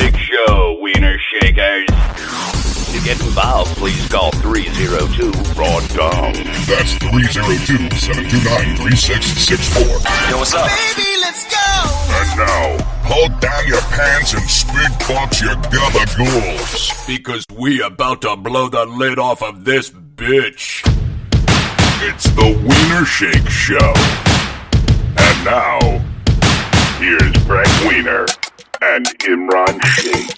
Shake Show, Wiener Shakers. To get involved, please call 302-RAW-DOM. That's 302-729-3664. Yo, what's up? Baby, let's go! And now, hold down your pants and spit box your gabagools. Because we about to blow the lid off of this bitch. It's the Wiener Shake Show. And now, here's Gregg Wiener and Imran Sheikh.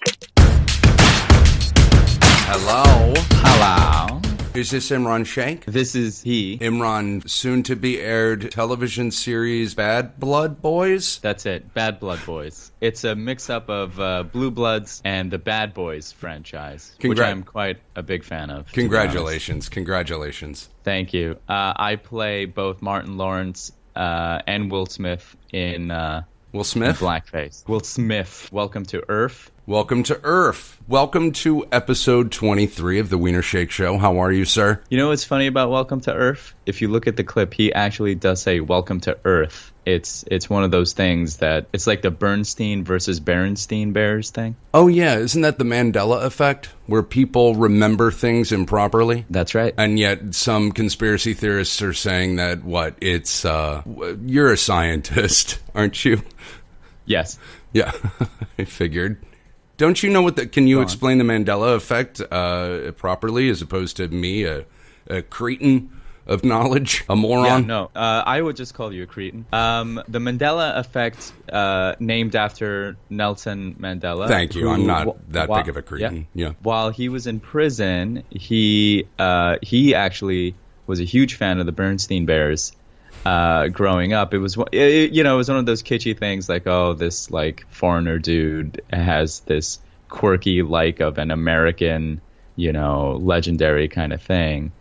Hello. Hello. Is this Imran Sheikh? This is he. Imran, soon-to-be-aired television series Bad Blood Boys? That's it. Bad Blood Boys. It's a mix-up of Blue Bloods and the Bad Boys franchise, which I'm quite a big fan of. Congratulations. Congratulations. Thank you. I play both Martin Lawrence and Will Smith in... Will Smith? Blackface. Will Smith. Welcome to Earth. Welcome to Earth. Welcome to episode 23 of the Wiener Shake Show. How are you, sir? You know what's funny about Welcome to Earth? If you look at the clip, he actually does say Welcome to Earth. It's one of those things that it's like the Bernstein versus Berenstein Bears thing. Oh, yeah. Isn't that the Mandela effect, where people remember things improperly? That's right. And yet some conspiracy theorists are saying that, it's, you're a scientist, aren't you? Yes. Yeah, I figured. Don't you know can you explain the Mandela effect properly, as opposed to me, a cretin of knowledge, a moron? Yeah, no, I would just call you a cretin. The Mandela effect, named after Nelson Mandela. Thank you. I'm not that big of a cretin. Yeah. While he was in prison, he actually was a huge fan of the Bernstein Bears. Growing up, it was one of those kitschy things like, oh, this like foreigner dude has this quirky like of an American, legendary kind of thing,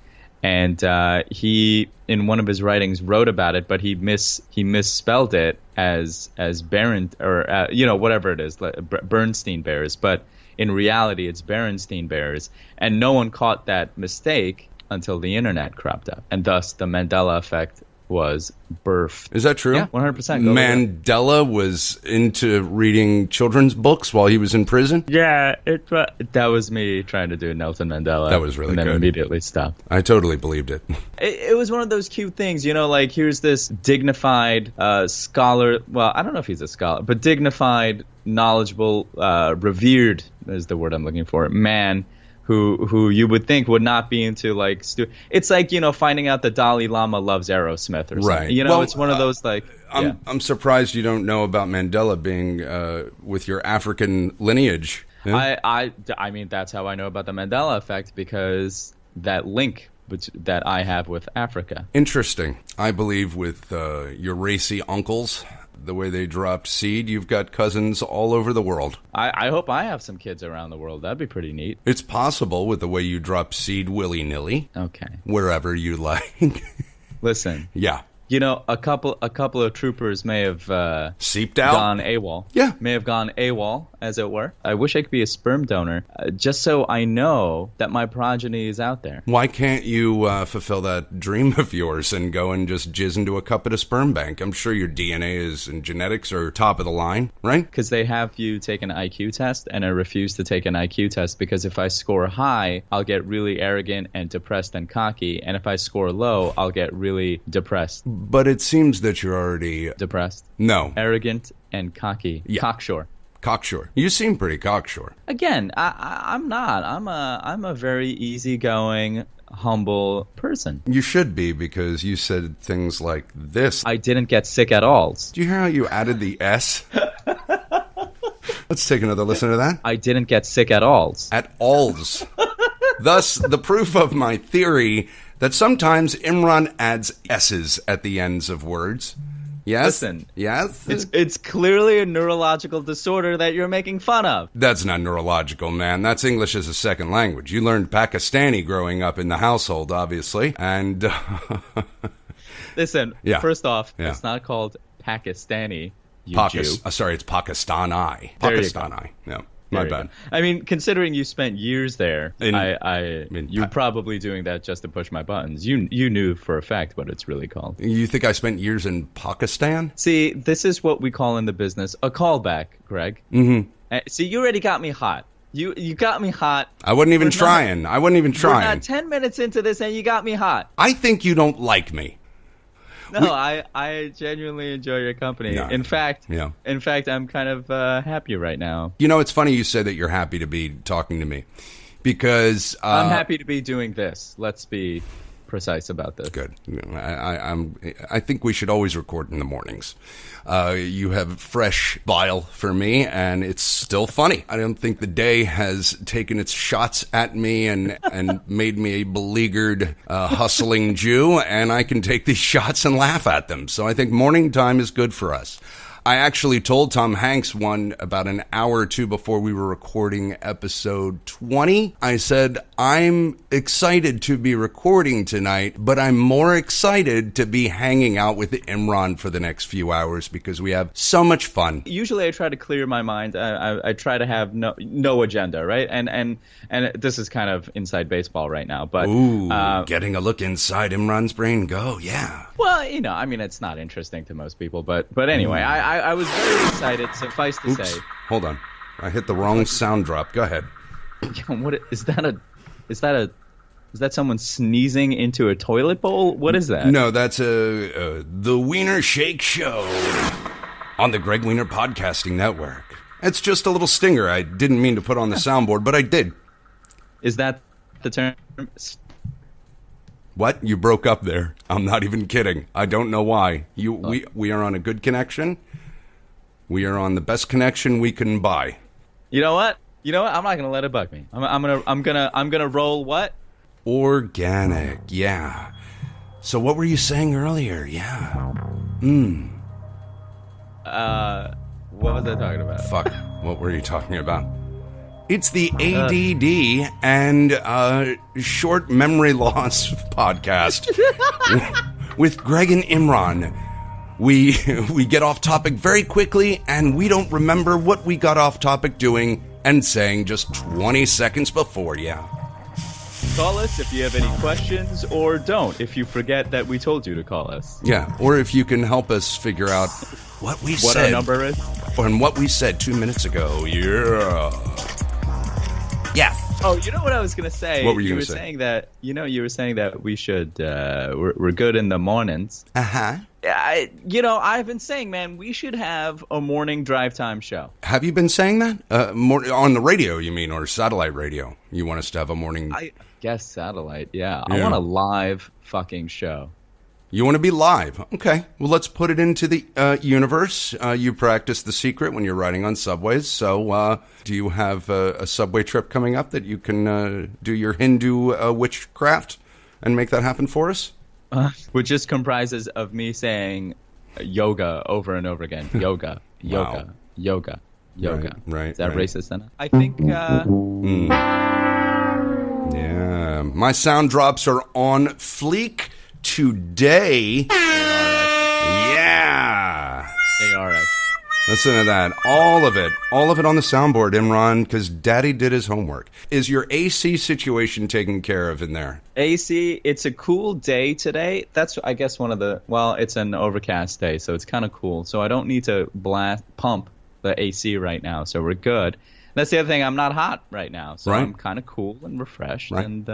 and he in one of his writings wrote about it, but he misspelled it as Baron or whatever it is, like Bernstein Bears, but in reality it's Berenstein Bears, and no one caught that mistake until the internet cropped up, and thus the Mandela effect was birthed. Is that true? Yeah, 100%. Mandela was into reading children's books while he was in prison? Yeah, that was me trying to do Nelson Mandela. That was really good. And then good. Immediately stopped. I totally believed it. It was one of those cute things, like here's this dignified scholar, well, I don't know if he's a scholar, but dignified, knowledgeable, revered is the word I'm looking for, man, who you would think would not be into like it's like finding out the Dalai Lama loves Aerosmith or something. Right. It's one of those like I'm surprised you don't know about Mandela being with your African lineage. Yeah? I mean that's how I know about the Mandela effect, because that link that I have with Africa. Interesting. I believe with your racy uncles, the way they dropped seed, you've got cousins all over the world. I hope I have some kids around the world. That'd be pretty neat. It's possible with the way you drop seed willy-nilly. Okay. Wherever you like. Listen. Yeah. A couple of troopers may have seeped out, gone AWOL. Yeah, may have gone AWOL, as it were. I wish I could be a sperm donor, just so I know that my progeny is out there. Why can't you fulfill that dream of yours and go and just jizz into a cup at a sperm bank? I'm sure your DNA and genetics are top of the line, right? Because they have you take an IQ test, and I refuse to take an IQ test because if I score high, I'll get really arrogant and depressed and cocky, and if I score low, I'll get really depressed. But it seems that you're already... Depressed? No. Arrogant and cocky. Yeah. Cocksure. You seem pretty cocksure. Again, I'm not. I'm a very easygoing, humble person. You should be, because you said things like this. I didn't get sick at all. Do you hear how you added the S? Let's take another listen to that. I didn't get sick at all. At alls. Thus, the proof of my theory that sometimes Imran adds S's at the ends of words. Yes? Listen. Yes? It's clearly a neurological disorder that you're making fun of. That's not neurological, man. That's English as a second language. You learned Pakistani growing up in the household, obviously. And... Listen, first off, it's not called Pakistani, Jew. Sorry, it's Pakistani. There Pakistani. you go. No. My bad. I mean, considering you spent years there, And you're probably doing that just to push my buttons. You knew for a fact what it's really called. You think I spent years in Pakistan? See, this is what we call in the business a callback, Greg. Mm-hmm. See, you already got me hot. You got me hot. I wasn't even trying. We're not 10 minutes into this, and you got me hot. I think you don't like me. No, I genuinely enjoy your company. No. In fact, I'm kind of happy right now. You know, it's funny you say that you're happy to be talking to me because I'm happy to be doing this. Let's be precise about this. Good. I think we should always record in the mornings. You have fresh bile for me, and it's still funny. I don't think the day has taken its shots at me and made me a beleaguered, hustling Jew, and I can take these shots and laugh at them. So I think morning time is good for us. I actually told Tom Hanks about an hour or two before we were recording episode 20. I said, I'm excited to be recording tonight, but I'm more excited to be hanging out with Imran for the next few hours because we have so much fun. Usually I try to clear my mind. I try to have no agenda, right? And this is kind of inside baseball right now. But getting a look inside Imran's brain. Go, yeah. Well, I mean, it's not interesting to most people. But anyway, I was very excited, suffice to say. Hold on. I hit the wrong sound drop. Go ahead. What is that? Is that someone sneezing into a toilet bowl? What is that? No, that's the Wiener Shake Show on the Gregg Wiener Podcasting Network. It's just a little stinger. I didn't mean to put on the soundboard, but I did. Is that the term? What? You broke up there. I'm not even kidding. I don't know why. We are on a good connection. We are on the best connection we can buy. You know what? I'm not gonna let it bug me. I'm gonna roll what? Organic. Yeah. So what were you saying earlier? Yeah. What was I talking about? Fuck. What were you talking about? It's the ADD and short memory loss podcast with Gregg and Imran. We get off topic very quickly, and we don't remember what we got off topic doing and saying just 20 seconds before. Yeah. Call us if you have any questions, or don't if you forget that we told you to call us. Yeah, or if you can help us figure out what said. What our number is? And what we said 2 minutes ago. Yeah. Yeah. Oh, you know what I was going to say? What were you going to say? You were saying that we should, we're good in the mornings. Uh-huh. I've been saying, man, we should have a morning drive time show. Have you been saying that? More on the radio, you mean, or satellite radio? You want us to have a morning... I guess satellite, yeah. I want a live fucking show. You want to be live? Okay. Well, let's put it into the universe. You practice The Secret when you're riding on subways. So do you have a subway trip coming up that you can do your Hindu witchcraft and make that happen for us? Which just comprises of me saying yoga over and over again. Yoga, yoga, yoga, yoga. Right. Is that racist enough? I think... Yeah. My sound drops are on fleek today. Yeah. They are actually. Listen to that. All of it on the soundboard, Imran, because Daddy did his homework. Is your AC situation taken care of in there? AC, it's a cool day today. That's, I guess, it's an overcast day, so it's kind of cool. So I don't need to pump the AC right now, so we're good. That's the other thing. I'm not hot right now, so I'm kind of cool and refreshed. Right. And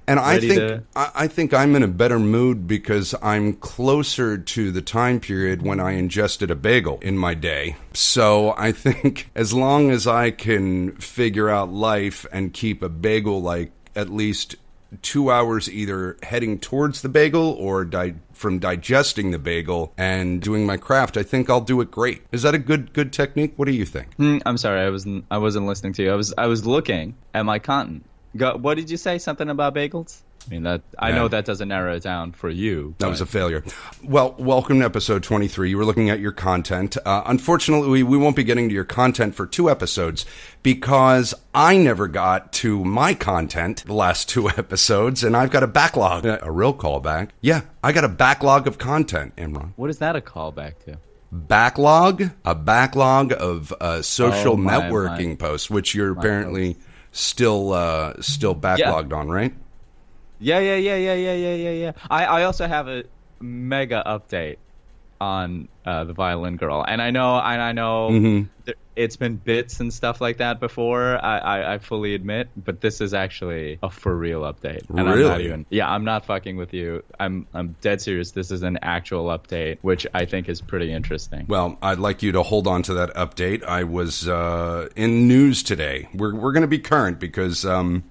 I think I'm in a better mood because I'm closer to the time period when I ingested a bagel in my day. So I think as long as I can figure out life and keep a bagel like at least 2 hours either heading towards the bagel or from digesting the bagel and doing my craft, I think I'll do it great. Is that a good technique? What do you think? I'm sorry, I wasn't listening to you. I was looking at my content. What did you say? Something about bagels? I mean, I know that doesn't narrow it down for you. That was a failure. Well, welcome to episode 23. You were looking at your content. Unfortunately, we won't be getting to your content for 2 episodes because I never got to my content the last 2 episodes, and I've got a backlog. A real callback. Yeah, I got a backlog of content, Imran. What is that a callback to? a backlog of social my networking posts, which you're apparently still backlogged on, right? Yeah. I also have a mega update on the Violin girl, and I know it's been bits and stuff like that before. I fully admit, but this is actually a for real update. And Really? I'm not fucking with you. I'm dead serious. This is an actual update, which I think is pretty interesting. Well, I'd like you to hold on to that update. I was in news today. We're going to be current because I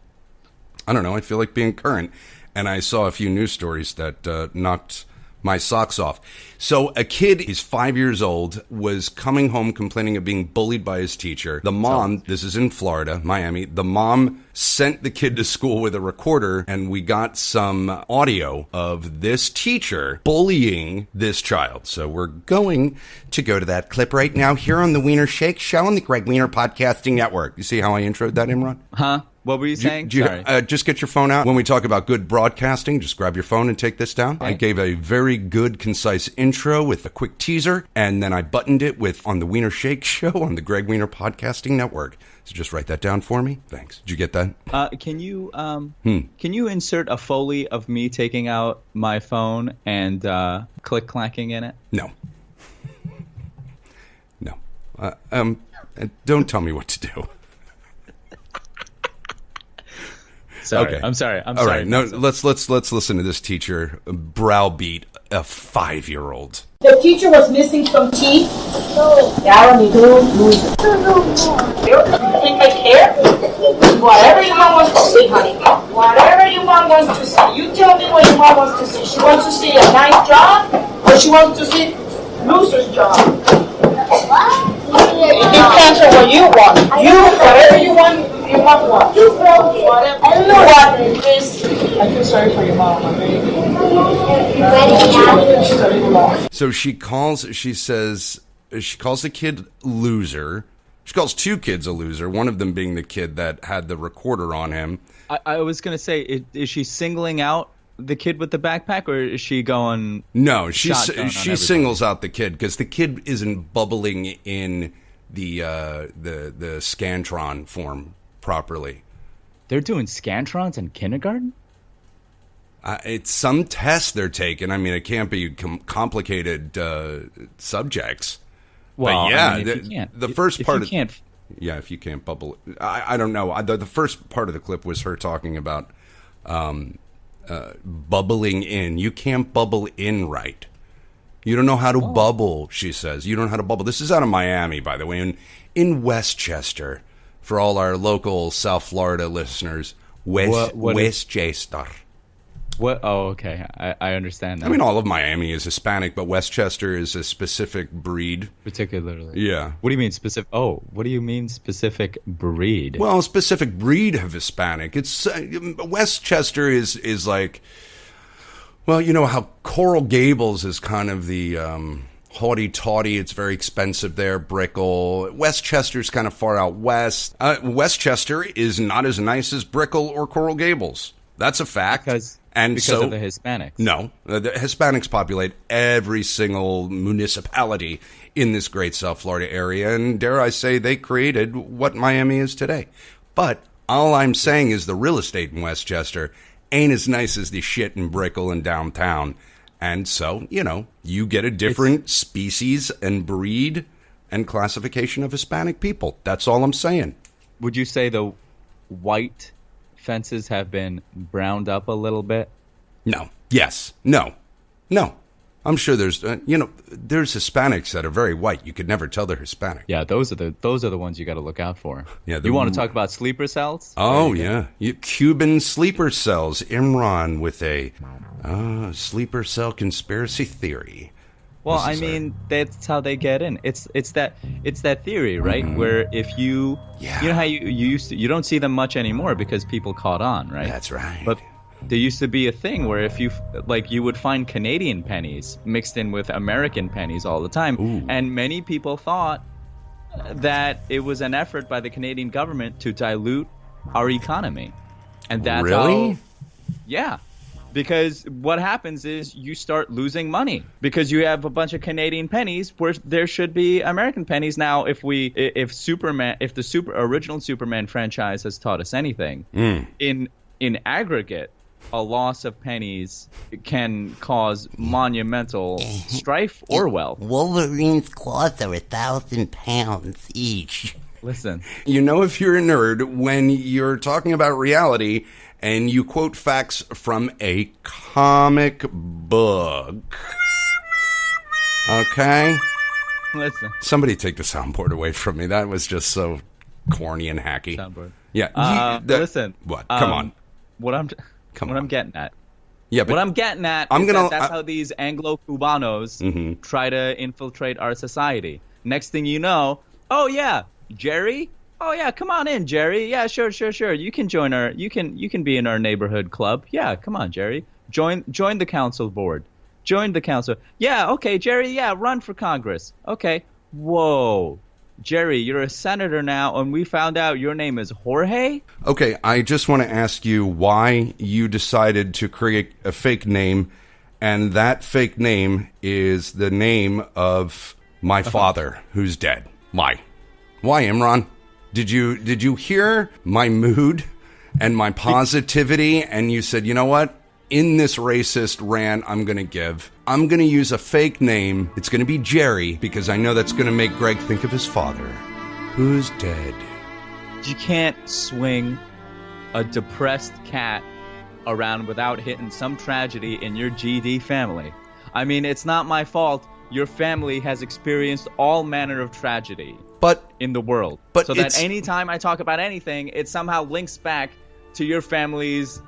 don't know. I feel like being current, and I saw a few news stories that knocked my socks off. So a kid, he's 5 years old, was coming home complaining of being bullied by his teacher. The mom, this is in Florida, Miami, the mom sent the kid to school with a recorder, and we got some audio of this teacher bullying this child. So we're going to go to that clip right now here on the Wiener Shake Show on the Gregg Wiener Podcasting Network. You see how I introed that, Imran? Huh? What were you saying? Sorry. Just get your phone out. When we talk about good broadcasting, just grab your phone and take this down. Okay. I gave a very good, concise intro with a quick teaser, and then I buttoned it with on the Wiener Shake Show on the Gregg Wiener Podcasting Network. So just write that down for me. Thanks. Did you get that? Can you insert a Foley of me taking out my phone and click-clacking in it? No. No. Don't tell me what to do. Sorry. Okay. I'm sorry. All right. No, let's listen to this teacher browbeat a 5-year-old. The teacher was missing some teeth. Yeah, you do lose it. You think I care? Whatever your mom wants to see, honey. Whatever your mom wants to see. You tell me what your mom wants to see. She wants to see a nice job, or she wants to see loser's job. It depends on what you want. Whatever you want. You want what? Whatever. I don't know what it is. I feel sorry for your mom, okay? So she calls the kid loser. She calls two kids a loser, one of them being the kid that had the recorder on him. I was going to say, is she singling out the kid with the backpack, or is she going... No, she singles out the kid, because the kid isn't bubbling in the Scantron form properly. They're doing Scantrons in kindergarten? It's some test they're taking. I mean, it can't be complicated subjects. Well, but yeah, I mean, if you can't, the first part if you can't, yeah, if you can't bubble, I don't know. The first part of the clip was her talking about bubbling in. You can't bubble in right. You don't know how to bubble, she says. You don't know how to bubble. This is out of Miami, by the way, in Westchester. For all our local South Florida listeners, Westchester. What? Oh, okay. I understand that. I mean, all of Miami is Hispanic, but Westchester is a specific breed. Particularly. Yeah. What do you mean specific? Oh, what do you mean specific breed? Well, a specific breed of Hispanic. It's Westchester is like, well, you know how Coral Gables is kind of the haughty-taughty. It's very expensive there. Brickell. Westchester's kind of far out west. Westchester is not as nice as Brickell or Coral Gables. That's a fact. Because so, of the Hispanics. No. The Hispanics populate every single municipality in this great South Florida area, and dare I say they created what Miami is today. But all I'm saying is the real estate in Westchester ain't as nice as the shit in Brickell and downtown. And so, you know, you get a different species and breed and classification of Hispanic people. That's all I'm saying. Would you say the white fences have been browned up a little bit? No. Yes. No. I'm sure there's Hispanics that are very white. You could never tell they're Hispanic. Yeah, those are the ones you got to look out for. Yeah, you want to talk about sleeper cells? Oh yeah, Cuban sleeper cells. Imran with a sleeper cell conspiracy theory. Well, I mean, that's how they get in. It's that theory, right? Mm-hmm. Where if you know how you used to, you don't see them much anymore because people caught on, right? That's right. But there used to be a thing where if you would find Canadian pennies mixed in with American pennies all the time. Ooh. And many people thought that it was an effort by the Canadian government to dilute our economy. And that's really? Yeah. Because what happens is you start losing money because you have a bunch of Canadian pennies where there should be American pennies. Now, if the original Superman franchise has taught us anything, in aggregate, a loss of pennies can cause monumental strife or wealth. Wolverine's claws are 1,000 pounds each. Listen. You know, if you're a nerd, when you're talking about reality and you quote facts from a comic book. Okay? Listen. Somebody take the soundboard away from me. That was just so corny and hacky. Soundboard. Yeah. Listen. What? Come on. What I'm getting at. Yeah, but what I'm getting at is that's how these Anglo-Cubanos try to infiltrate our society. Next thing you know, oh yeah, Jerry? Oh yeah, come on in, Jerry. Yeah, sure. You can join our you can be in our neighborhood club. Yeah, come on, Jerry. Join the council board. Join the council. Yeah, okay, Jerry, yeah, run for Congress. Okay. Whoa. Jerry, you're a senator now, and we found out your name is Jorge? Okay, I just want to ask you why you decided to create a fake name, and that fake name is the name of my father, who's dead. Why? Why, Imran? Did you hear my mood and my positivity, and you said, you know what? In this racist rant I'm going to use a fake name. It's going to be Jerry, because I know that's going to make Gregg think of his father, who's dead. You can't swing a depressed cat around without hitting some tragedy in your GD family. I mean, it's not my fault. Your family has experienced all manner of tragedy in the world. So that anytime I talk about anything, it somehow links back to your family's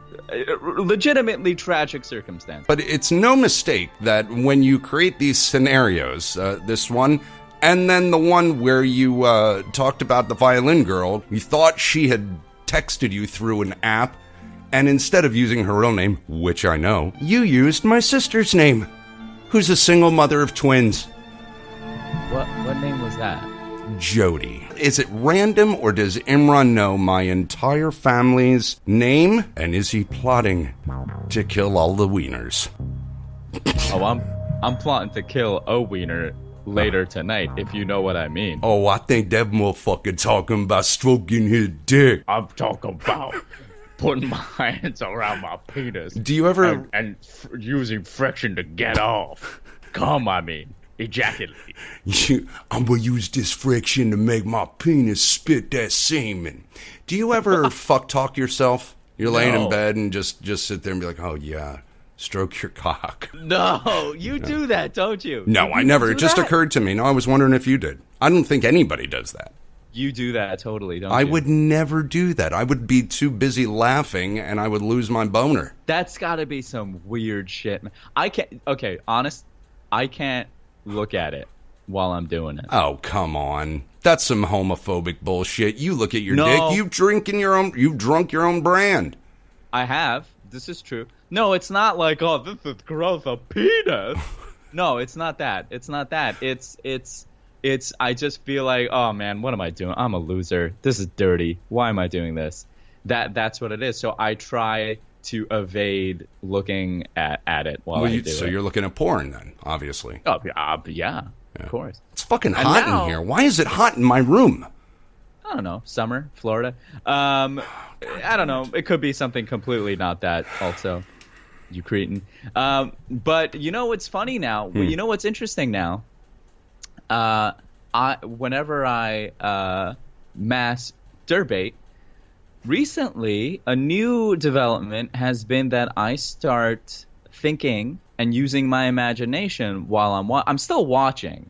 legitimately tragic circumstance. But it's no mistake that when you create these scenarios, this one, and then the one where you talked about the violin girl, you thought she had texted you through an app, and instead of using her real name, which I know, you used my sister's name, who's a single mother of twins. What name was that? Jody. Is it random, or does Imran know my entire family's name? And is he plotting to kill all the wieners? Oh, I'm plotting to kill a wiener later tonight, if you know what I mean. Oh, I think that motherfucker talking about stroking his dick. I'm talking about putting my hands around my penis. Do you ever... And using friction to get off. Come, I mean. Ejaculate. I'm gonna use this friction to make my penis spit that semen. Do you ever fuck talk yourself? You're laying in bed and just sit there and be like, oh yeah, stroke your cock. No, you do that, don't you? No, I never. It just occurred to me. No, I was wondering if you did. I don't think anybody does that. You do that totally, don't you? I would never do that. I would be too busy laughing and I would lose my boner. That's gotta be some weird shit. I can't, I can't look at it while I'm doing it. Oh, come on. That's some homophobic bullshit. You look at your dick, you've drunk your own brand. I have. This is true. No, it's not like, oh, this is gross, a penis. No, it's not that. It's not that. It's I just feel like, oh man, what am I doing? I'm a loser. This is dirty. Why am I doing this? That's what it is. So I try to evade looking at it while I do it. So you're looking at porn then, obviously. Oh, yeah, of course. It's fucking hot in here. Why is it hot in my room? I don't know. Summer, Florida. I don't know. It could be something completely not that also. You cretin. But you know what's funny now? You know what's interesting now? Whenever I masturbate, recently, a new development has been that I start thinking and using my imagination while I'm still watching,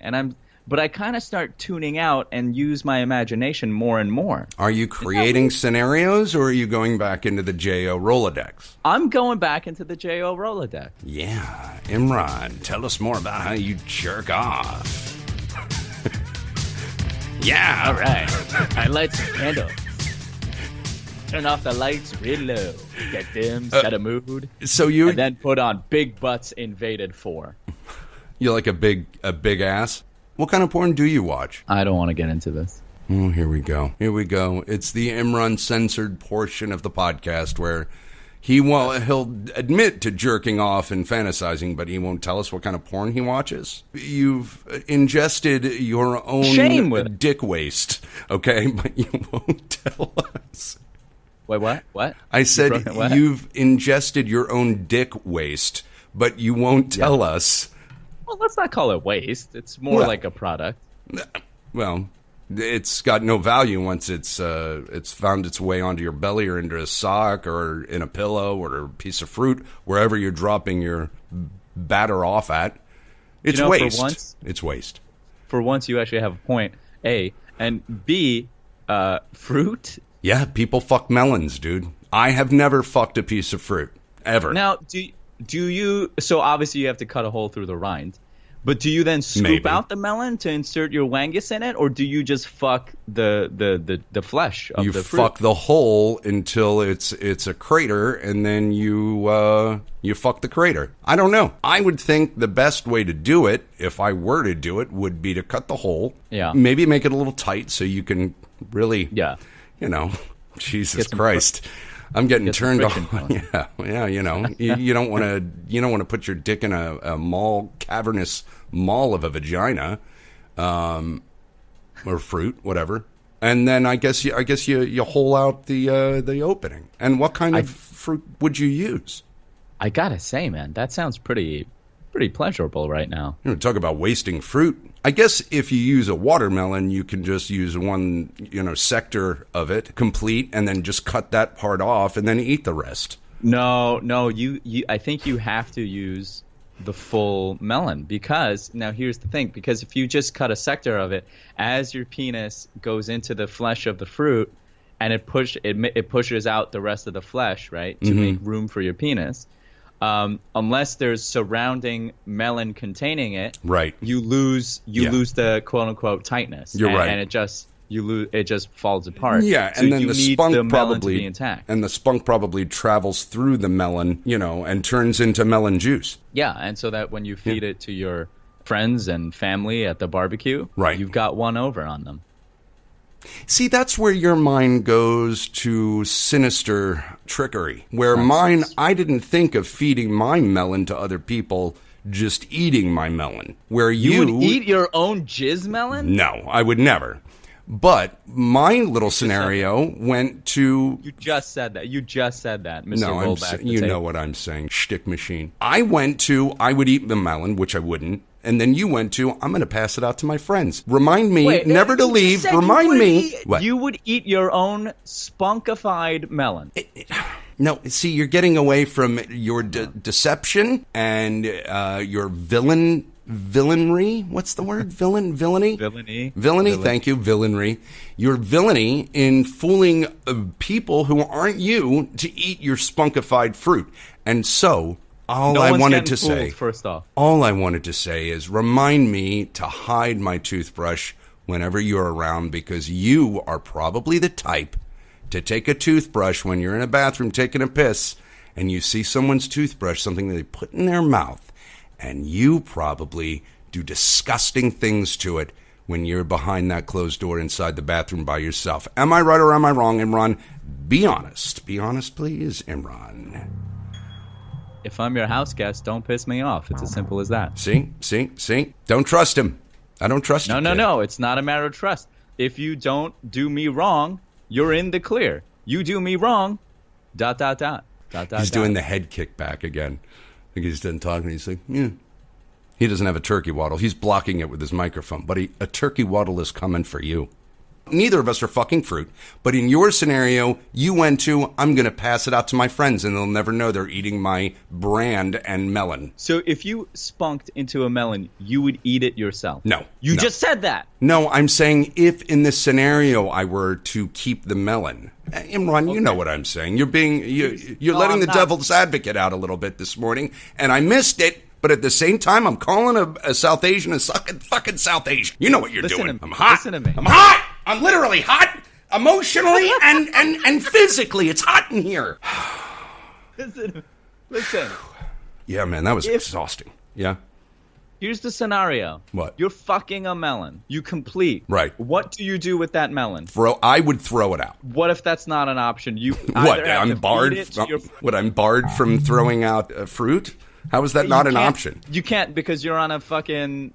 but I kind of start tuning out and use my imagination more and more. Are you creating scenarios, or are you going back into the J.O. Rolodex? I'm going back into the J.O. Rolodex. Yeah, Imran, tell us more about how you jerk off. Yeah. All right. I light some candles. Turn off the lights real low. Get dim, set a mood. And then put on Big Butts Invaded 4. You like a big ass? What kind of porn do you watch? I don't want to get into this. Oh, here we go. It's the Imran censored portion of the podcast where He'll admit to jerking off and fantasizing, but he won't tell us what kind of porn he watches. You've ingested your own Shame with it. dick waste, okay? But you won't tell us. Wait, what? I said you've ingested your own dick waste, but you won't tell us. Well, let's not call it waste. It's more like a product. Well, it's got no value once it's found its way onto your belly or into a sock or in a pillow or a piece of fruit, wherever you're dropping your batter off at. It's waste. For once, it's waste. For once, you actually have a point, A. And B, fruit. Yeah, people fuck melons, dude. I have never fucked a piece of fruit, ever. Now, do you... So obviously you have to cut a hole through the rind. But do you then scoop out the melon to insert your wangus in it, or do you just fuck the flesh of the fruit? You fuck the hole until it's a crater, and then you fuck the crater. I don't know. I would think the best way to do it, if I were to do it, would be to cut the hole. Yeah. Maybe make it a little tight so you can really. Yeah. Jesus Christ. I'm getting turned on. Yeah, you don't want to put your dick in a cavernous maw of a vagina, or fruit, whatever. And then I guess you hole out the opening. And what kind of fruit would you use? I gotta say, man, that sounds pretty pleasurable right now. Talk about wasting fruit. I guess if you use a watermelon, you can just use one, sector of it complete, and then just cut that part off, and then eat the rest. No, you. I think you have to use the full melon, because now here's the thing: because if you just cut a sector of it, as your penis goes into the flesh of the fruit, and it pushes out the rest of the flesh, right, to make room for your penis. Unless there's surrounding melon containing it, right? You lose the quote unquote tightness. You're right, and it just falls apart. Yeah, so and then you the need spunk the melon probably to be intact. And the spunk probably travels through the melon, and turns into melon juice. Yeah, and so that when you feed it to your friends and family at the barbecue, right, you've got one over on them. See, that's where your mind goes to sinister trickery. Where mine, I didn't think of feeding my melon to other people, just eating my melon. Where you would eat your own jizz melon? No, I would never. But my little scenario went to... You just said that, Mr. No, Rollback. You know what I'm saying, shtick machine. I went to, I would eat the melon, which I wouldn't. And then you went to, I'm going to pass it out to my friends. Remind me never to leave. Remind me. What? You would eat your own spunkified melon. No, see, you're getting away from your deception and your villainy. What's the word? Villainy? Villainy, thank you, villainy. Your villainy in fooling people who aren't you to eat your spunkified fruit. And so... All I wanted to say is remind me to hide my toothbrush whenever you're around, because you are probably the type to take a toothbrush when you're in a bathroom taking a piss and you see someone's toothbrush, something that they put in their mouth, and you probably do disgusting things to it when you're behind that closed door inside the bathroom by yourself. Am I right or am I wrong, Imran? Be honest. Be honest, please, Imran. If I'm your house guest, don't piss me off. It's as simple as that. See? Don't trust him. I don't trust you. No. It's not a matter of trust. If you don't do me wrong, you're in the clear. You do me wrong, ... He's doing the head kick back again. I think he's done talking. He's like, yeah. He doesn't have a turkey waddle. He's blocking it with his microphone. But a turkey waddle is coming for you. Neither of us are fucking fruit, but in your scenario, you went to, I'm going to pass it out to my friends, and they'll never know they're eating my brand and melon. So if you spunked into a melon, you would eat it yourself? No. You just said that. No, I'm saying if in this scenario I were to keep the melon. Imran, you know what I'm saying. You're letting the devil's advocate out a little bit this morning, and I missed it. But at the same time, I'm calling a South Asian a fucking South Asian. You know what you're doing. I'm hot. Listen to me. I'm hot. I'm literally hot, emotionally and physically. It's hot in here. Listen. Yeah, man, that was exhausting. Yeah. Here's the scenario. What? You're fucking a melon. You complete. Right. What do you do with that melon? I would throw it out. What if that's not an option? You What? either have I'm to barred. feed it to your- What? I'm barred from throwing out fruit? How is that not an option? You can't because you're on a fucking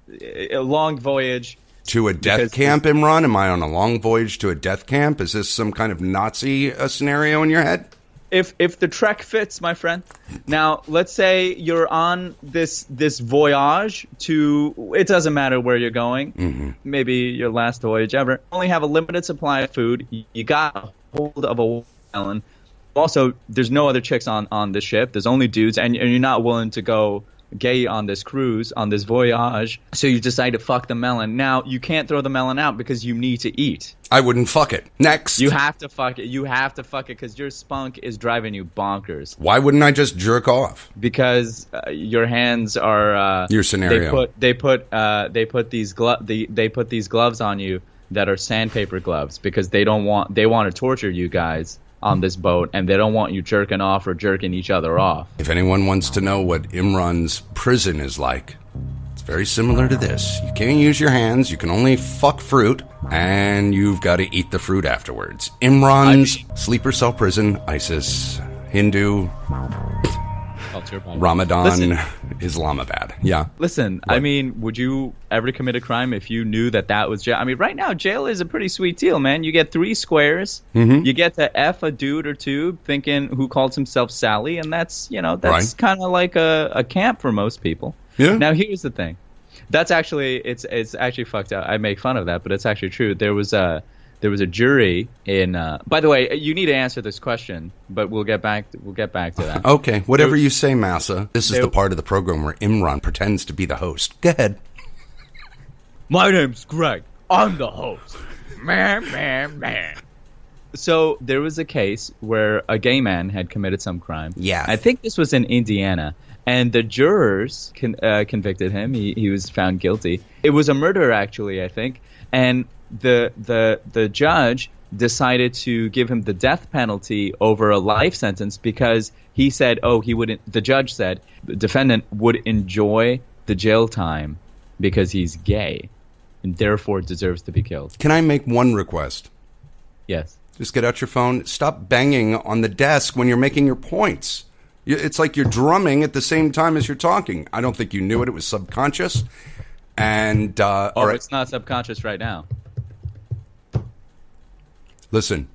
long voyage. To a death camp, Imran? Am I on a long voyage to a death camp? Is this some kind of Nazi scenario in your head? If the trek fits, my friend. Now, let's say you're on this voyage to, it doesn't matter where you're going. Mm-hmm. Maybe your last voyage ever. Only have a limited supply of food. You got a hold of a melon. Also, there's no other chicks on the ship. There's only dudes, and you're not willing to go gay on this cruise, on this voyage. So you decide to fuck the melon. Now, you can't throw the melon out because you need to eat. I wouldn't fuck it. Next. You have to fuck it. You have to fuck it because your spunk is driving you bonkers. Why wouldn't I just jerk off? Because your hands are your scenario. They put these gloves on you that are sandpaper gloves because they want to torture you guys on this boat, and they don't want you jerking off or jerking each other off. If anyone wants to know what Imran's prison is like, it's very similar to this. You can't use your hands, you can only fuck fruit, and you've got to eat the fruit afterwards. Imran's sleeper cell prison, ISIS, Hindu, Ramadan, Listen. Islamabad. Yeah. Listen, What? I mean, would you ever commit a crime if you knew that was jail? I mean, right now, jail is a pretty sweet deal, man. You get 3 squares. Mm-hmm. You get to F a dude or two thinking who calls himself Sally, and that's Right. kind of like a camp for most people. Yeah. Now, here's the thing. That's actually, it's actually fucked up. I make fun of that, but it's actually true. There was a jury in. By the way, you need to answer this question, but we'll get back to that. Okay, whatever you say, Massa. This is the part of the program where Imran pretends to be the host. Go ahead. My name's Gregg. I'm the host. Man. So there was a case where a gay man had committed some crime. Yeah. I think this was in Indiana. And the jurors convicted him. He was found guilty. It was a murder, actually, I think. And the judge decided to give him the death penalty over a life sentence because he said, the judge said the defendant would enjoy the jail time because he's gay and therefore deserves to be killed. Can I make one request? Yes. Just get out your phone. Stop banging on the desk when you're making your points. It's like you're drumming at the same time as you're talking. I don't think you knew it. It was subconscious. And all right. It's not subconscious right now. Listen,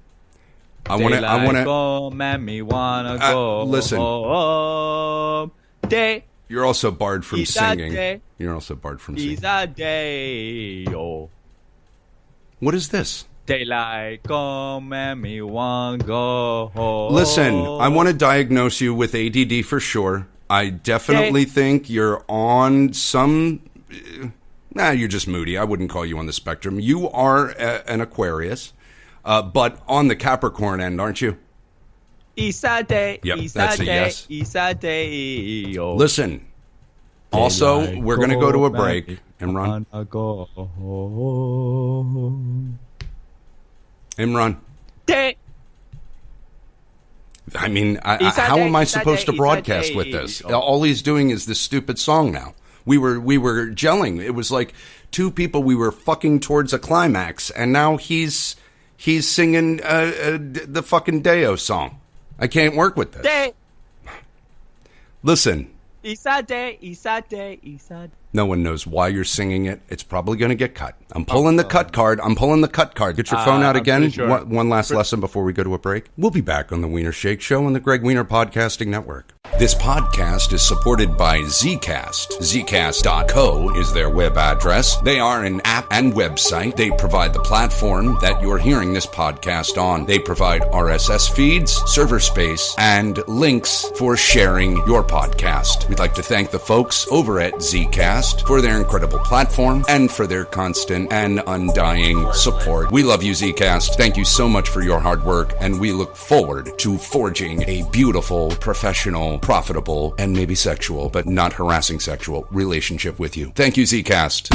I want to. Go, me wanna go. Listen. Home. Day. You're also barred from Is singing. that day? You're also barred from singing. Is a day. Oh. What is this? Daylight come and me want go home. Listen, I want to diagnose you with ADD for sure. I definitely think you're on some... you're just moody. I wouldn't call you on the spectrum. You are an Aquarius, but on the Capricorn end, aren't you? Isa day. Yep, Isa that's a day, yes. Isa day. Oh. Listen, also, we're going to go to a break and run. Go home. Imran. Day. I mean, how am I supposed to broadcast with this? All he's doing is this stupid song now. We were gelling. It was like two people we were fucking towards a climax, and now he's singing the fucking Deo song. I can't work with this. Day. Listen. Isa day. Isa day. Isa day. No one knows why you're singing it. It's probably going to get cut. I'm pulling the cut card. Get your phone out again. Sure. One last lesson before we go to a break. We'll be back on the Wiener Shake Show on the Gregg Wiener Podcasting Network. This podcast is supported by Zcast. Zcast.co is their web address. They are an app and website. They provide the platform that you're hearing this podcast on. They provide RSS feeds, server space, and links for sharing your podcast. We'd like to thank the folks over at Zcast for their incredible platform and for their constant and undying support. We love you, Zcast. Thank you so much for your hard work, and we look forward to forging a beautiful, professional, profitable, and maybe sexual, but not harassing sexual relationship with you. Thank you, Zcast.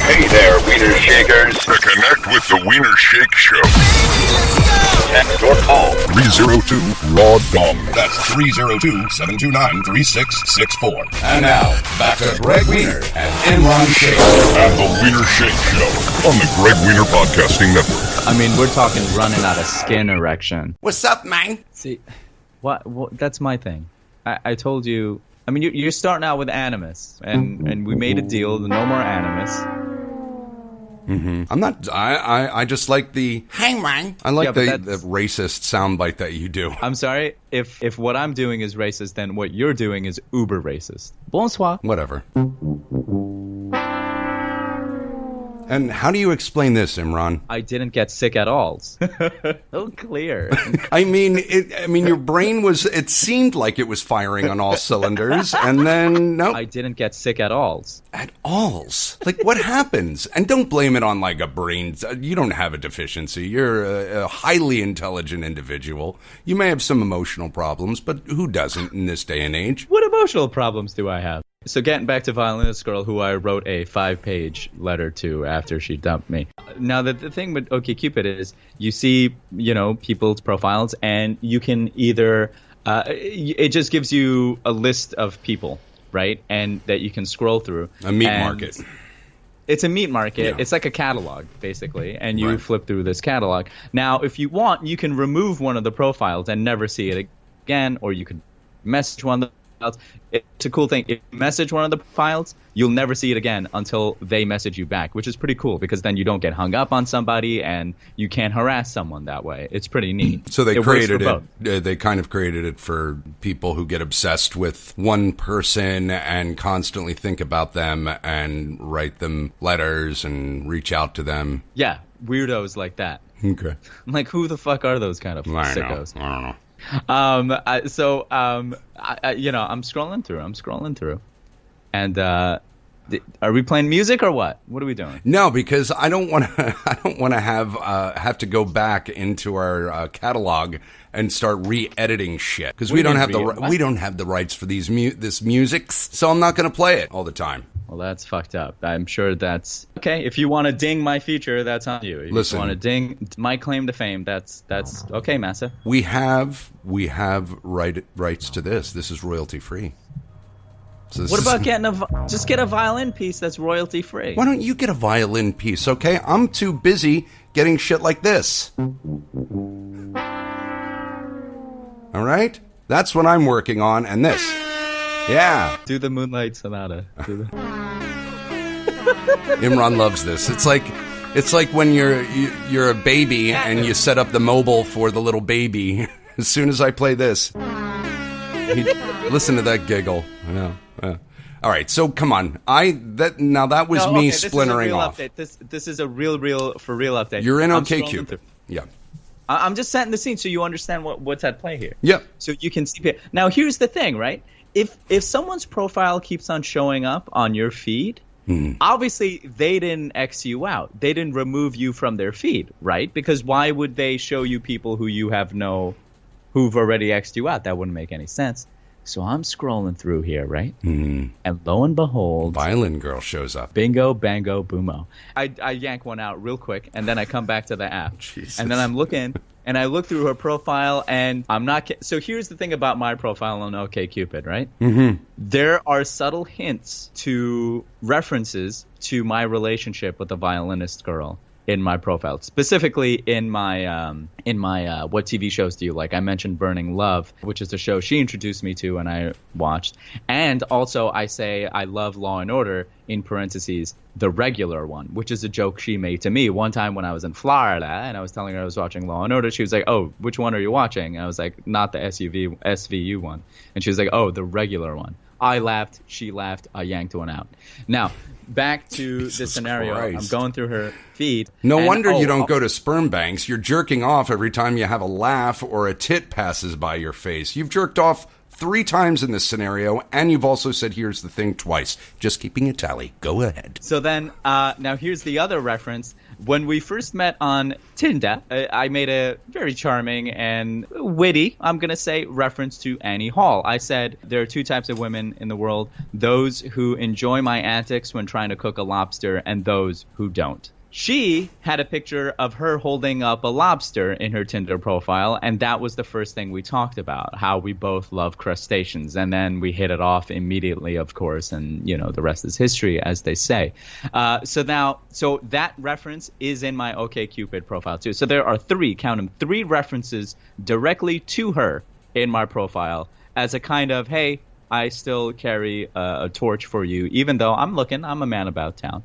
Hey there, Wiener Shakers. To connect with the Wiener Shake Show. Text or call 302-RAW-DOM. That's 302-729-3664. And now, back to Gregg Wiener and Enron Shake. And the Wiener Shake Show on the Gregg Wiener Podcasting Network. I mean, we're talking running out of skin erection. What's up, man? See, what that's my thing. I told you. I mean, you're starting out with Animus, and we made a deal. No more Animus. Mm-hmm. I'm not. I just like the Hey, man. I like the racist soundbite that you do. I'm sorry if what I'm doing is racist, then what you're doing is uber racist. Bonsoir. Whatever. And how do you explain this, Imran? I didn't get sick at all. So clear. I mean, your brain was. It seemed like it was firing on all cylinders, and then no. I didn't get sick at all. At alls? Like, what happens? And don't blame it on, like, a brain. You don't have a deficiency. You're a highly intelligent individual. You may have some emotional problems, but who doesn't in this day and age? What emotional problems do I have? So getting back to Violinist Girl, who I wrote a 5-page letter to after she dumped me. Now, the thing with OkCupid is you see, people's profiles, and you can either it just gives you a list of people, right? And that you can scroll through. A meat market. It's a meat market. Yeah. It's like a catalog, basically, and you flip through this catalog. Now, if you want, you can remove one of the profiles and never see it again, or you could message one of the files. It's a cool thing. If you message one of the files, you'll never see it again until they message you back, which is pretty cool because then you don't get hung up on somebody and you can't harass someone that way. It's pretty neat. So they created it. They kind of created it for people who get obsessed with one person and constantly think about them and write them letters and reach out to them. Yeah, weirdos like that. Okay. I'm like, who the fuck are those kind of sickos? I don't know. I'm scrolling through, and are we playing music or what? What are we doing? No, because I don't want to. I don't want to have to go back into our catalog and start re-editing shit because we don't have the rights for this music. So I'm not going to play it all the time. Well, that's fucked up. I'm sure that's okay. If you want to ding my feature, that's on you. If Listen, you want to ding my claim to fame, that's okay, massa. We have rights to this. This is royalty free. So what about just get a violin piece that's royalty free? Why don't you get a violin piece? Okay, I'm too busy getting shit like this. All right, that's what I'm working on, and this. Yeah. Do the Moonlight Sonata. Imran loves this. It's like when you're a baby and you set up the mobile for the little baby. As soon as I play this, listen to that giggle. I know. All right, so come on. That was me splintering off. Update. This is a real update. You're in OkCupid. Yeah. I'm just setting the scene so you understand what's at play here. Yep. So you can see. Now here's the thing, right? If someone's profile keeps on showing up on your feed, obviously they didn't X you out. They didn't remove you from their feed, right? Because why would they show you people who've already X'd you out? That wouldn't make any sense. So I'm scrolling through here, right? And lo and behold, Violin Girl shows up. Bingo, bango, boomo. I yank one out real quick, and then I come back to the app. Jesus. And then I'm looking, and I look through her profile, and I'm not... So here's the thing about my profile on OkCupid, right? Mm-hmm. There are subtle hints to references to my relationship with the violinist girl in my profile, specifically in my what TV shows do you like? I mentioned Burning Love, which is a show she introduced me to and I watched, and also I say I love Law and Order in parentheses the regular one, which is a joke she made to me one time when I was in Florida and I was telling her I was watching Law and Order. She was like, "Oh, which one are you watching?" And I was like, "Not the SVU one," and she was like, "Oh, the regular one." I laughed, she laughed, I yanked one out. Now, back to the scenario. Christ. I'm going through her feed. No wonder you don't go to sperm banks. You're jerking off every time you have a laugh or a tit passes by your face. You've jerked off 3 times in this scenario, and you've also said here's the thing twice. Just keeping a tally. Go ahead. So then, now here's the other reference. When we first met on Tinder, I made a very charming and witty, I'm going to say, reference to Annie Hall. I said there are 2 types of women in the world, those who enjoy my antics when trying to cook a lobster and those who don't. she had a picture of her holding up a lobster in her Tinder profile, and that was the first thing we talked about, how we both love crustaceans. And then we hit it off immediately, of course, and, the rest is history, as they say. So that reference is in my OkCupid profile, too. So there are three references directly to her in my profile as a kind of, hey, I still carry a torch for you, even though I'm a man about town.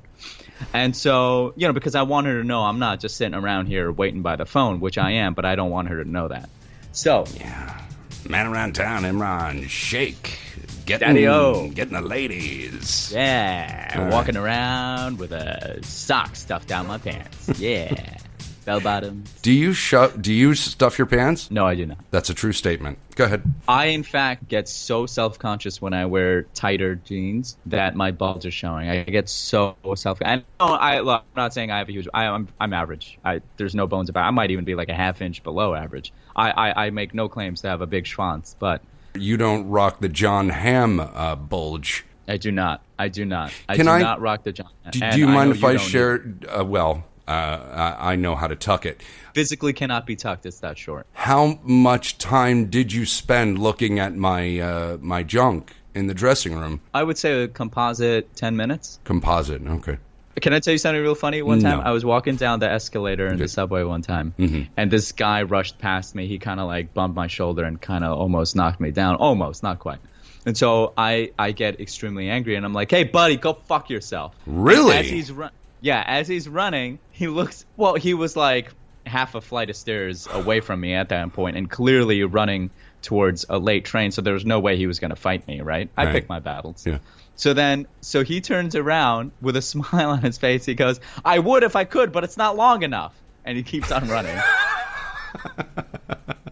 And so, because I want her to know I'm not just sitting around here waiting by the phone, which I am, but I don't want her to know that. So, yeah, man around town, Imran, shake, getting the ladies. Yeah, walking around with a sock stuffed down my pants. Yeah. Bell bottoms. Do you stuff your pants? No, I do not. That's a true statement. Go ahead. I, in fact, get so self-conscious when I wear tighter jeans that my balls are showing. I get so self-conscious. I'm not saying I have a huge... I'm average. There's no bones about it. I might even be like a half inch below average. I make no claims to have a big schwanz, but... You don't rock the John Hamm bulge. I do not. I do not rock the John Hamm. Do you mind if I share... I know how to tuck it. Physically cannot be tucked. It's that short. How much time did you spend looking at my junk in the dressing room? I would say a composite 10 minutes. Composite, okay. Can I tell you something real funny? One time No. I was walking down the escalator in the subway one time, and this guy rushed past me. He kind of like bumped my shoulder and kind of almost knocked me down. Almost, not quite. And so I get extremely angry, and I'm like, hey, buddy, go fuck yourself. Really? As he's running, he was like half a flight of stairs away from me at that point and clearly running towards a late train, so there was no way he was going to fight me, right? I pick my battles. Yeah. So he turns around with a smile on his face. He goes, I would if I could, but it's not long enough. And he keeps on running.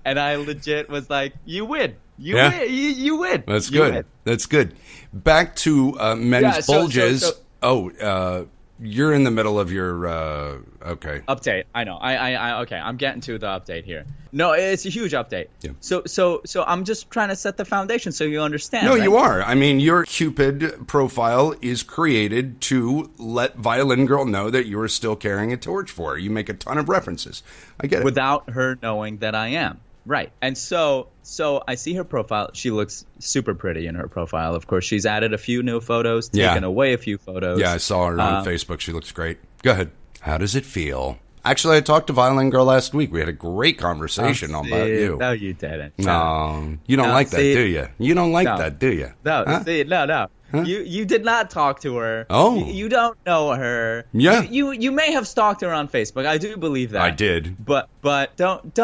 And I legit was like, you win. You win. That's good. Win. That's good. Back to men's bulges. You're in the middle of your okay update. I know. Okay. I'm getting to the update here. No, it's a huge update. Yeah. So I'm just trying to set the foundation so you understand. No, right? you are. I mean, your Cupid profile is created to let Violin Girl know that you are still carrying a torch for her. You make a ton of references. I get it. Without her knowing that I am. Right. And so I see her profile. She looks super pretty in her profile. Of course, she's added a few new photos, taken away a few photos. Yeah, I saw her on Facebook. She looks great. Go ahead. How does it feel? Actually, I talked to Violin Girl last week. We had a great conversation about you. No, you didn't. No, you don't like that, do you? You don't like that, do you? No, huh? No. Huh? You did not talk to her. Oh. You don't know her. Yeah. You may have stalked her on Facebook. I do believe that. I did. But don't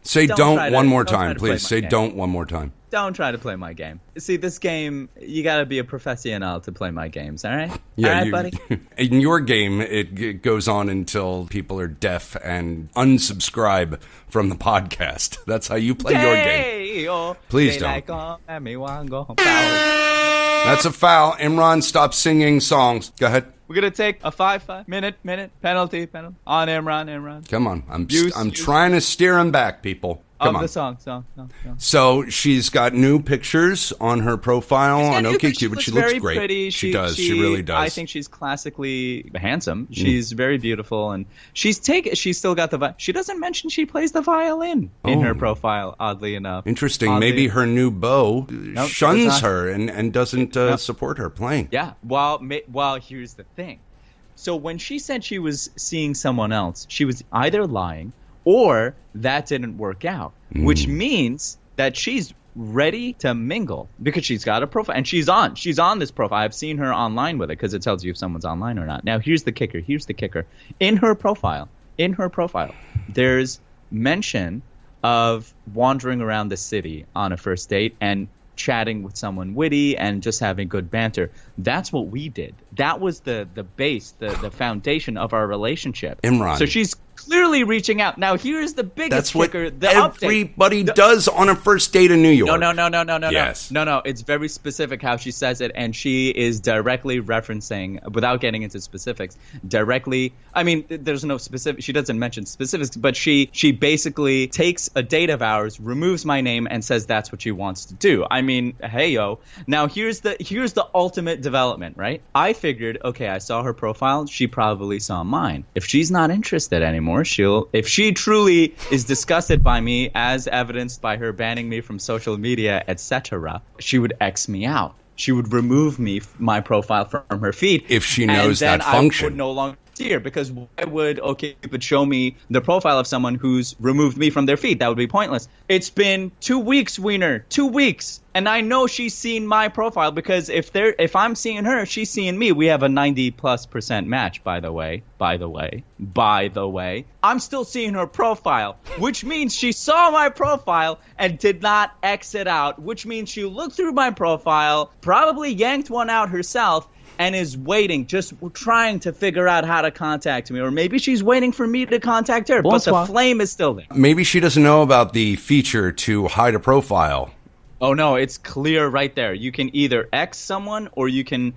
say don't one more time, please. Say don't one more time. Don't try to play my game. See, this game, you got to be a professional to play my games, all right? Yeah, all right, buddy? In your game, it goes on until people are deaf and unsubscribe from the podcast. That's how you play your game. Please don't. That's a foul. Imran, stop singing songs. Go ahead. We're going to take a 5-minute penalty on Imran. Come on. I'm trying to steer him back, people. Come on. The song. So she's got new pictures on her profile on OkCupid. She looks great. Pretty. She does. She really does. I think she's classically handsome. She's very beautiful, and she's still got the. She doesn't mention she plays the violin in her profile. Oddly enough. Interesting. Maybe her new beau shuns her and doesn't support her playing. Yeah. Well, here's the thing. So when she said she was seeing someone else, she was either lying or that didn't work out, which means that she's ready to mingle because she's got a profile and she's on this profile. I've seen her online with it because it tells you if someone's online or not. Now, here's the kicker. In her profile, there's mention of wandering around the city on a first date and chatting with someone witty and just having good banter. That's what we did. That was the base, the foundation of our relationship. Imran. So she's clearly reaching out. Now, here's the biggest kicker. The everybody does on a first date in New York. No. Yes. No. It's very specific how she says it, and she is directly referencing, without getting into specifics, directly. I mean, there's no specific. She doesn't mention specifics, but she basically takes a date of ours, removes my name, and says that's what she wants to do. I mean, hey yo. Now here's the ultimate development, right? I figured, okay, I saw her profile. She probably saw mine. If she's not interested anymore, if she truly is disgusted by me, as evidenced by her banning me from social media, etc., she would X me out. She would remove my profile from her feed. If she knows that function. I would no longer see her, because why would Cupid show me the profile of someone who's removed me from their feed? That would be pointless. It's been 2 weeks, Wiener. 2 weeks. And I know she's seen my profile, because if I'm seeing her, she's seeing me. We have a 90+% match, by the way. I'm still seeing her profile, which means she saw my profile and did not exit out, which means she looked through my profile, probably yanked one out herself, and is waiting, just trying to figure out how to contact me. Or maybe she's waiting for me to contact her, but the flame is still there. Maybe she doesn't know about the feature to hide a profile. Oh, no, it's clear right there. You can either X someone or you can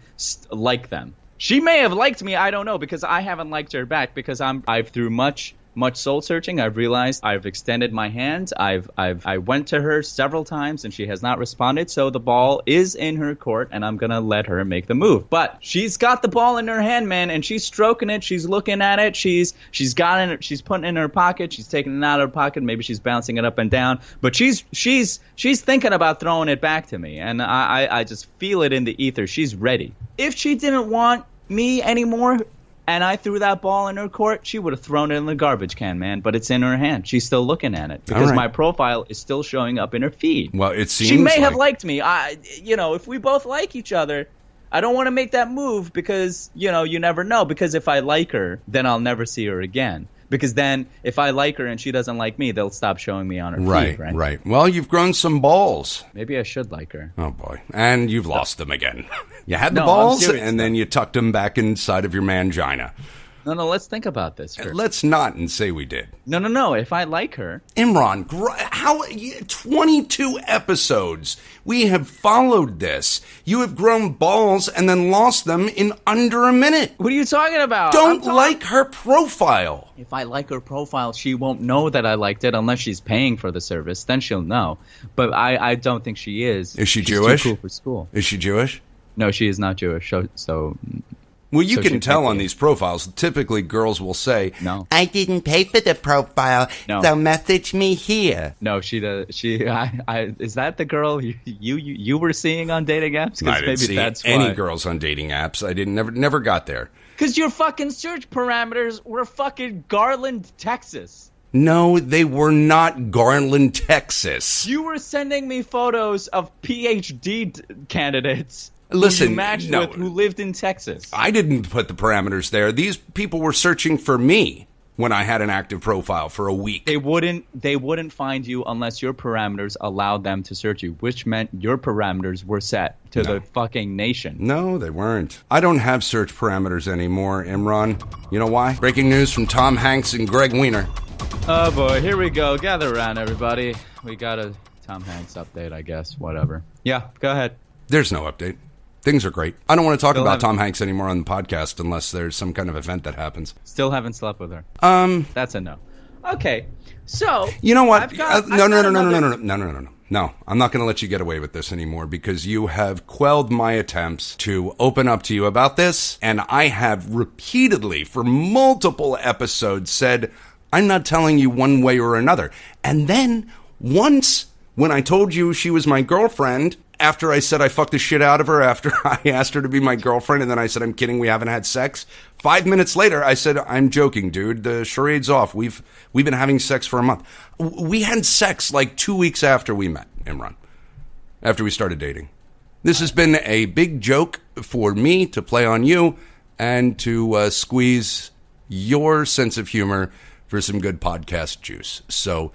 like them. She may have liked me, I don't know, because I haven't liked her back, because I've through much soul searching, I've realized I've extended my hand. I went to her several times and she has not responded. So the ball is in her court, and I'm gonna let her make the move. But she's got the ball in her hand, man, and she's stroking it. She's looking at it. She's putting it in her pocket. She's taking it out of her pocket. Maybe she's bouncing it up and down. But she's thinking about throwing it back to me, and I just feel it in the ether. She's ready. If she didn't want me anymore, and I threw that ball in her court, she would have thrown it in the garbage can, man. But it's in her hand. She's still looking at it, because my profile is still showing up in her feed. Well, it seems she may have liked me. If we both like each other, I don't want to make that move, because, you never know. Because if I like her, then I'll never see her again. Because then, if I like her and she doesn't like me, they'll stop showing me on her feed, right? Right. Well, you've grown some balls. Maybe I should like her. Oh, boy. And you've lost them again. You had the balls, and then you tucked them back inside of your mangina. No, let's think about this first. Let's not and say we did. No, if I like her. Imran, 22 episodes. We have followed this. You have grown balls and then lost them in under a minute. What are you talking about? Don't like her profile. If I like her profile, she won't know that I liked it unless she's paying for the service. Then she'll know. But I don't think she is. Is she Jewish? She's too cool for school. Is she Jewish? No, she is not Jewish. So well, you can tell on these profiles. Typically, girls will say, "No, I didn't pay for the profile, so message me here." No, she does. Is that the girl you were seeing on dating apps? I didn't see any girls on dating apps. I never got there. Because your fucking search parameters were fucking Garland, Texas. No, they were not Garland, Texas. You were sending me photos of PhD candidates. Listen, who you matched with who lived in Texas. I didn't put the parameters there. These people were searching for me when I had an active profile for a week. They wouldn't find you unless your parameters allowed them to search you, which meant your parameters were set to the fucking nation. No, they weren't. I don't have search parameters anymore, Imran. You know why? Breaking news from Tom Hanks and Gregg Wiener. Oh boy, here we go. Gather around, everybody. We got a Tom Hanks update, I guess. Whatever. Yeah, go ahead. There's no update. Things are great. I don't want to talk about Tom Hanks anymore on the podcast unless there's some kind of event that happens. Still haven't slept with her. That's a no. Okay, so you know what? No. No, I'm not going to let you get away with this anymore, because you have quelled my attempts to open up to you about this, and I have repeatedly, for multiple episodes, said I'm not telling you one way or another. And then once, when I told you she was my girlfriend, after I said I fucked the shit out of her, after I asked her to be my girlfriend, and then I said, I'm kidding, we haven't had sex. 5 minutes later, I said, I'm joking, dude. The charade's off. We've been having sex for a month. We had sex like 2 weeks after we met, Imran, after we started dating. This has been a big joke for me to play on you and to squeeze your sense of humor for some good podcast juice. So,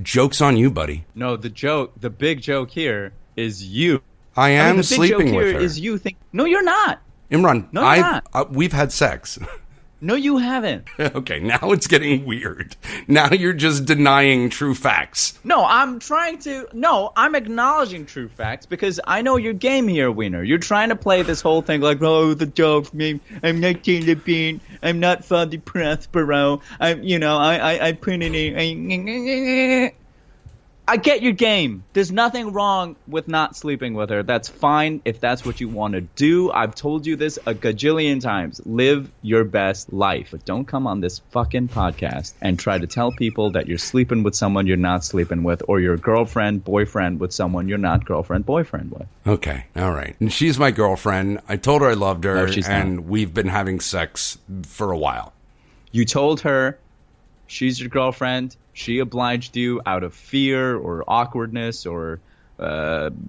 joke's on you, buddy. No, the big joke here is you. I am the sleeping big joke with here her. Is you think? No, you're not. Imran, no, you're not. We've had sex. No, you haven't. Okay, now it's getting weird. Now you're just denying true facts. No, I'm acknowledging true facts because I know your game here, Wiener. You're trying to play this whole thing like, oh, the joke, I'm not Bean, I'm not Father Prospero, I put it in. I get your game. There's nothing wrong with not sleeping with her. That's fine if that's what you want to do. I've told you this a gajillion times. Live your best life. But don't come on this fucking podcast and try to tell people that you're sleeping with someone you're not sleeping with, or you're girlfriend, boyfriend with someone you're not girlfriend, boyfriend with. Okay, all right. And she's my girlfriend. I told her I loved her, No, she's and not. we've been having sex for a while. You told her she's your girlfriend. She obliged you out of fear or awkwardness or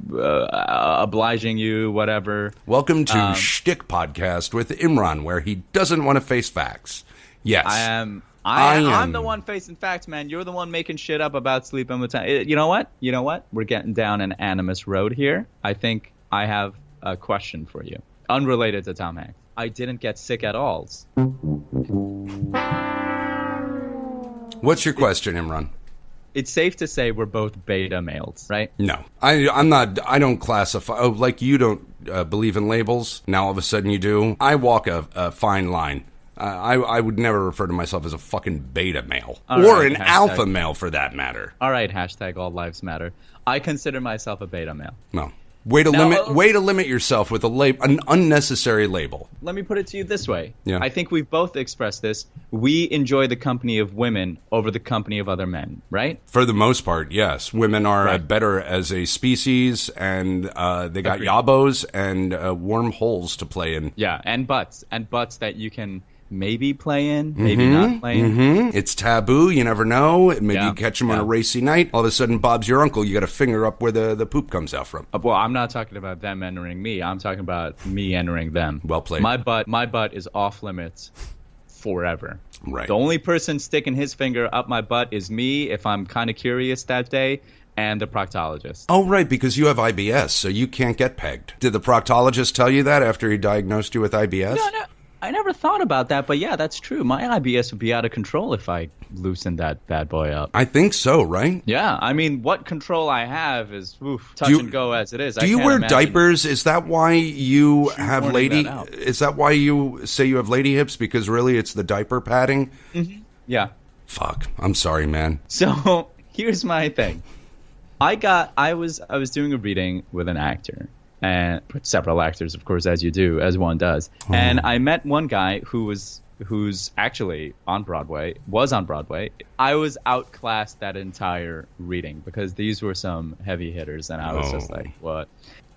obliging you, whatever. Welcome to Shtick Podcast with Imran, where he doesn't want to face facts. Yes. I'm the one facing facts, man. You're the one making shit up about sleeping with Tom. You know what? We're getting down an animus road here. I think I have a question for you, unrelated to Tom Hanks. I didn't get sick at all. What's your question, Imran? It's safe to say we're both beta males, right? No, I'm not. I don't classify. Oh, like you don't believe in labels. Now all of a sudden you do. I walk a fine line. I would never refer to myself as a fucking beta male or an alpha male for that matter. All right, hashtag all lives matter. I consider myself a beta male. No. Way to limit yourself with an unnecessary label. Let me put it to you this way. Yeah. I think we've both expressed this. We enjoy the company of women over the company of other men, right? For the most part, yes. Women are better as a species, and they got yabos and wormholes to play in. Yeah, and butts that you can maybe play in, maybe not play in. Mm-hmm. It's taboo. You never know. Maybe you catch him on a racy night. All of a sudden, Bob's your uncle. You got a finger up where the poop comes out from. Well, I'm not talking about them entering me. I'm talking about me entering them. Well played. My butt is off limits forever. Right. The only person sticking his finger up my butt is me if I'm kind of curious that day, and the proctologist. Oh, right, because you have IBS, so you can't get pegged. Did the proctologist tell you that after he diagnosed you with IBS? No. I never thought about that, but yeah, that's true. My IBS would be out of control if I loosened that bad boy up. I think so, right? Yeah, I mean, what control I have is touch and go as it is. Do you wear diapers? Is that why you have lady? Is that why you say you have lady hips? Because really, it's the diaper padding. Mm-hmm. Yeah. Fuck. I'm sorry, man. So here's my thing. I was doing a reading with an actor. And several actors, of course, as one does. Oh. And I met one guy who's actually was on Broadway. I was outclassed that entire reading because these were some heavy hitters, and I was just like, what?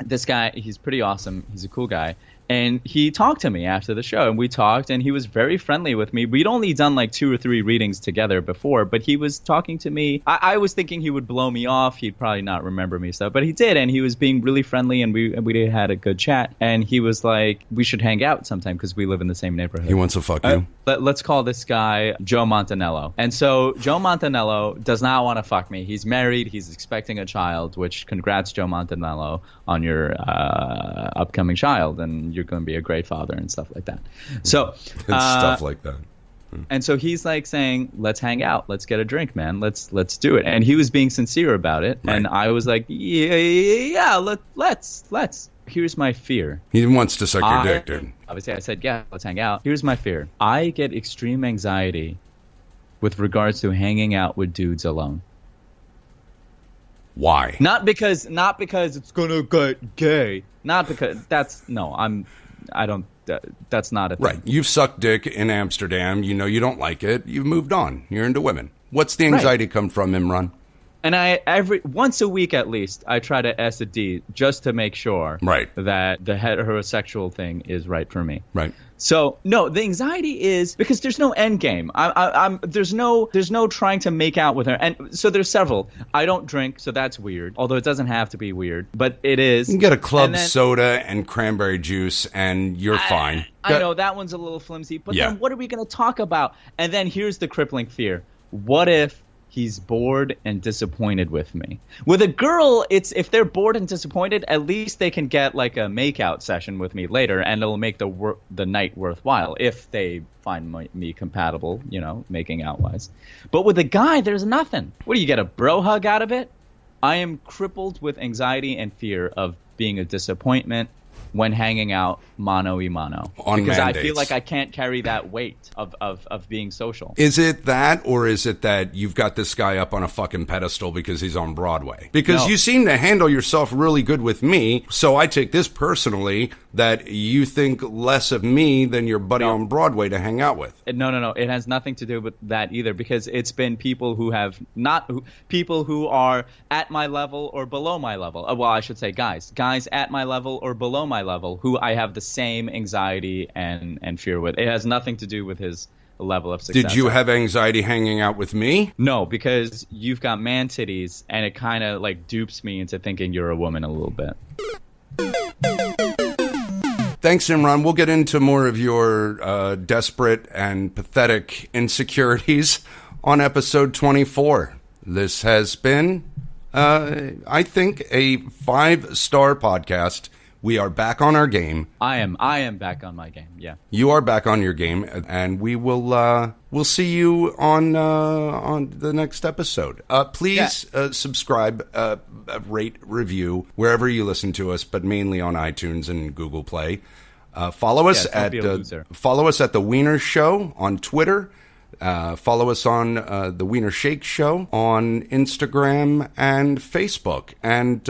This guy, he's pretty awesome. He's a cool guy. And he talked to me after the show, and we talked, and he was very friendly with me. We'd only done like 2 or 3 readings together before, but he was talking to me. I was thinking he would blow me off. He'd probably not remember me stuff, but he did, and he was being really friendly, and we had a good chat. And he was like, we should hang out sometime because we live in the same neighborhood. He wants to fuck you. Let's call this guy Joe Montanello. And so Joe Montanello does not want to fuck me. He's married. He's expecting a child, which congrats, Joe Montanello, on your upcoming child, and you're going to be a great father and stuff like that. So stuff like that. And so he's like saying, let's hang out. Let's get a drink, man. Let's do it. And he was being sincere about it. Right. And I was like, yeah, let's. Here's my fear. He wants to suck your dick, dude. Obviously, I said, yeah, let's hang out. Here's my fear. I get extreme anxiety with regards to hanging out with dudes alone. Why? Not because it's gonna get gay. Not because that's not a thing. Right. You've sucked dick in Amsterdam. You know you don't like it. You've moved on. You're into women. What's the anxiety come from, Imran? And once a week at least, I try to S a D just to make sure that the heterosexual thing is right for me. Right. So no, the anxiety is because there's no end game. There's no trying to make out with her, and so there's several. I don't drink, so that's weird. Although it doesn't have to be weird, but it is. You can get a club soda and cranberry juice, and you're fine. I know that one's a little flimsy, but then what are we going to talk about? And then here's the crippling fear: what if he's bored and disappointed with me. With a girl, it's if they're bored and disappointed, at least they can get like a makeout session with me later, and it'll make the night worthwhile if they find me compatible, making out wise. But with a guy, there's nothing. What do you get, a bro hug out of it? I am crippled with anxiety and fear of being a disappointment when hanging out mano a mano. Because mandates. I feel like I can't carry that weight of being social. Is it that, or is it that you've got this guy up on a fucking pedestal because he's on Broadway? Because you seem to handle yourself really good with me, so I take this personally that you think less of me than your buddy on Broadway to hang out with. No. It has nothing to do with that either, because it's been people who have people who are at my level or below my level. Well, I should say guys at my level or below my level who I have the same anxiety and fear with. It has nothing to do with his level of success. Did you have anxiety hanging out with me? No, because you've got man titties, and it kind of like dupes me into thinking you're a woman a little bit. Thanks, Imran. We'll get into more of your desperate and pathetic insecurities on episode 24. This has been, I think, a 5-star podcast. We are back on our game. I am back on my game. Yeah. You are back on your game, and we will we'll see you on the next episode. Please subscribe, rate, review wherever you listen to us, but mainly on iTunes and Google Play. Follow us at The Wiener Show on Twitter. Follow us on The Wiener Shake Show on Instagram and Facebook. And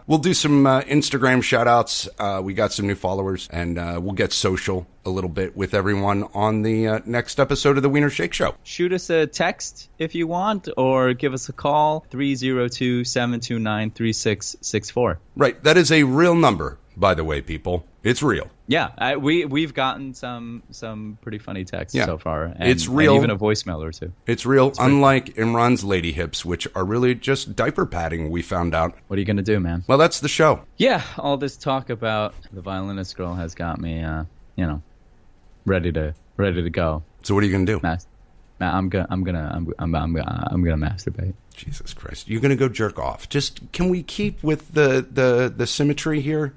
we'll do some Instagram shout-outs. We got some new followers, and we'll get social a little bit with everyone on the next episode of The Wiener Shake Show. Shoot us a text if you want, or give us a call, 302-729-3664. Right. That is a real number, by the way, people. It's real. Yeah, we've gotten some pretty funny texts so far. And, it's real. And even a voicemail or two. It's real, unlike Imran's lady hips, which are really just diaper padding, we found out. What are you going to do, man? Well, that's the show. Yeah, all this talk about the violinist girl has got me, ready to go. So what are you going to do? I'm gonna masturbate. Jesus Christ. You're going to go jerk off. Just, can we keep with the symmetry here?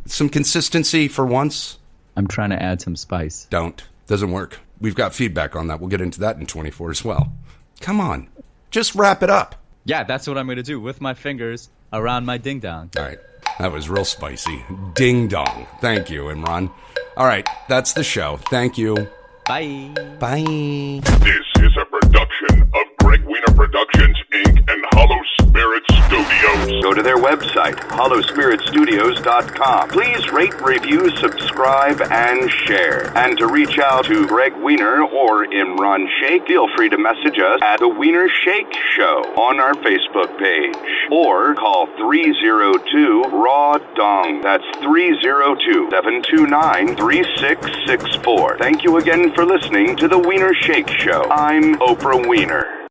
Some consistency for once. I'm trying to add some spice. Doesn't work. We've got feedback on that. We'll get into that in 24 as well. Come on. Just wrap it up. Yeah, that's what I'm going to do with my fingers around my ding-dong. All right. That was real spicy. Ding-dong. Thank you, Imran. All right. That's the show. Thank you. Bye. Bye. This is a production of Gregg Wiener Productions, Inc. and Hollow Spirit Studios. Go to their website, hollowspiritstudios.com. Please rate, review, subscribe, and share. And to reach out to Gregg Wiener or Imran Sheikh, feel free to message us at The Wiener Shake Show on our Facebook page. Or call 302-RAW-DONG. That's 302-729-3664. Thank you again for listening to The Wiener Shake Show. I'm Oprah Wiener.